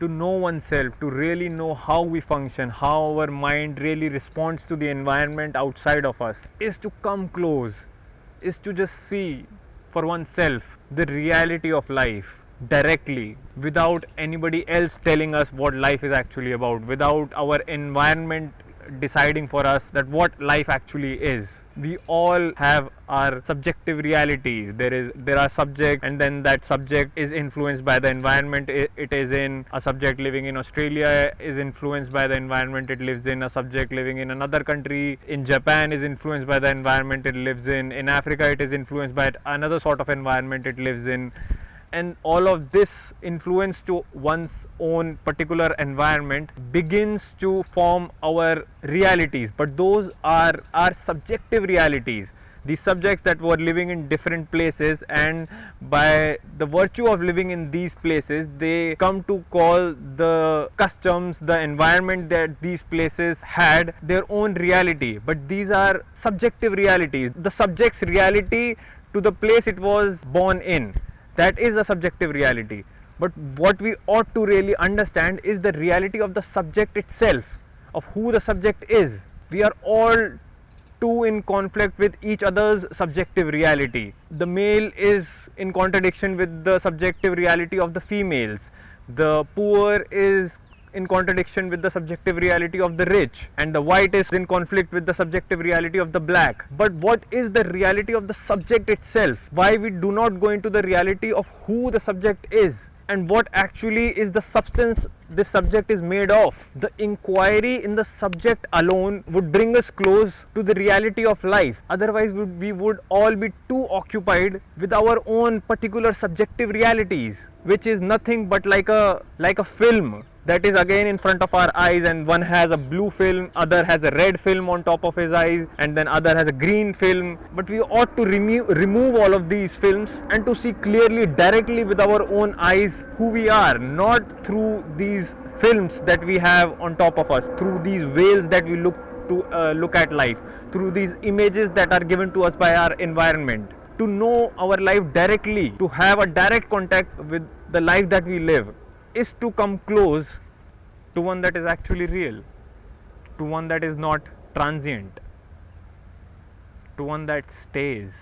to know oneself, to really know how we function, how our mind really responds to the environment outside of us, is to come close, is to just see for oneself the reality of life directly, without anybody else telling us what life is actually about, without our environment deciding for us that what life actually is. We all have our subjective realities. There are subjects, and then that subject is influenced by the environment it is in. A subject living in Australia is influenced by the environment it lives in. A subject living in another country in Japan is influenced by the environment it lives in Africa it is influenced by another sort of environment it lives in. And all of this influence to one's own particular environment begins to form our realities, but those are our subjective realities. These subjects that were living in different places, and by the virtue of living in these places, they come to call the customs, the environment that these places had, their own reality. But these are subjective realities. The subject's reality to the place it was born in, that is a subjective reality. But what we ought to really understand is the reality of the subject itself, of who the subject is. We are all too in conflict with each other's subjective reality. The male is in contradiction with the subjective reality of the females. The poor is in contradiction with the subjective reality of the rich, and the white is in conflict with the subjective reality of the black. But what is the reality of the subject itself? Why we do not go into the reality of who the subject is and what actually is the substance this subject is made of? The inquiry in the subject alone would bring us close to the reality of life. Otherwise we would all be too occupied with our own particular subjective realities, which is nothing but like a film that is again in front of our eyes, and one has a blue film, other has a red film on top of his eyes, and then other has a green film. But we ought to remove all of these films and to see clearly, directly with our own eyes who we are, not through these films that we have on top of us, through these veils that we look at life, through these images that are given to us by our environment. To know our life directly, to have a direct contact with the life that we live, is to come close to one that is actually real, to one that is not transient, to one that stays.